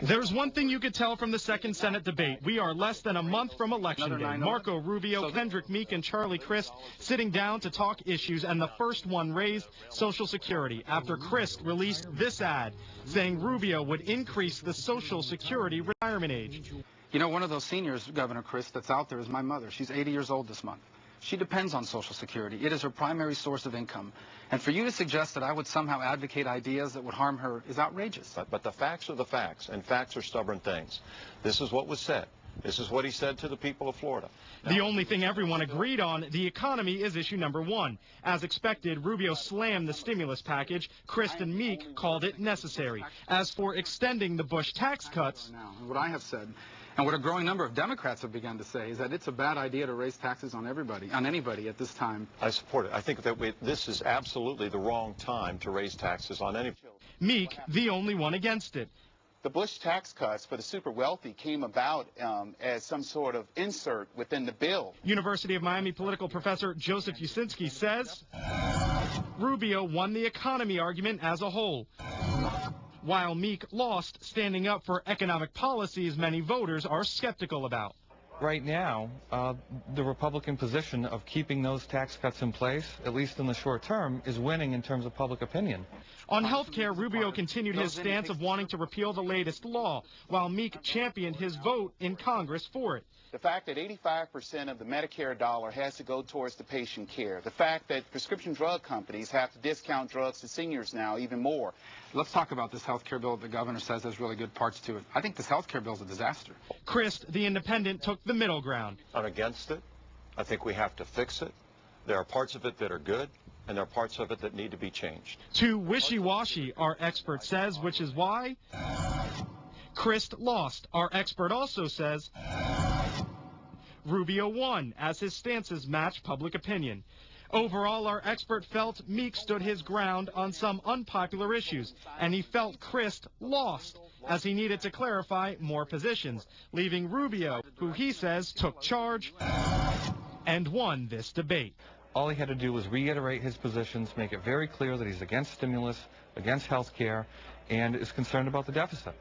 There's one thing you could tell from the second Senate debate. We are less than a month from Election Day. Marco Rubio, Kendrick Meek, and Charlie Crist sitting down to talk issues, and the first one raised Social Security after Crist released this ad saying Rubio would increase the Social Security retirement age. You know, one of those seniors, Governor Crist, that's out there is my mother. She's 80 years old this month. She depends on Social Security. It is her primary source of income. And for you to suggest that I would somehow advocate ideas that would harm her is outrageous. But the facts are the facts, and facts are stubborn things. This is what was said. This is what he said to the people of Florida. The only thing everyone agreed on, the economy, is issue number one. As expected, Rubio slammed the stimulus package. Crist and Meek called it necessary. As for extending the Bush tax cuts, what I have said, and what a growing number of Democrats have begun to say, is that it's a bad idea to raise taxes on everybody, on anybody at this time. I support it. I think that this is absolutely the wrong time to raise taxes on anybody. Meek, the only one against it. The Bush tax cuts for the super wealthy came about as some sort of insert within the bill. University of Miami political professor Joe Uscinski says Rubio won the economy argument as a whole, while Meek lost standing up for economic policies many voters are skeptical about. Right now, the Republican position of keeping those tax cuts in place, at least in the short term, is winning in terms of public opinion. On health care, Rubio continued his stance of wanting to repeal the latest law, while Meek championed his vote in Congress for it. The fact that 85% of the Medicare dollar has to go towards the patient care. The fact that prescription drug companies have to discount drugs to seniors now even more. Let's talk about this health care bill the governor says has really good parts to it. I think this health care bill is a disaster. Crist, the independent, took the middle ground. I'm against it. I think we have to fix it. There are parts of it that are good, and there are parts of it that need to be changed. Too wishy-washy, our expert says, which is why Crist lost. Our expert also says Rubio won, as his stances match public opinion. Overall, our expert felt Meek stood his ground on some unpopular issues, and he felt Crist lost, as he needed to clarify more positions, leaving Rubio, who he says took charge and won this debate. All he had to do was reiterate his positions, make it very clear that he's against stimulus, against health care, and is concerned about the deficit.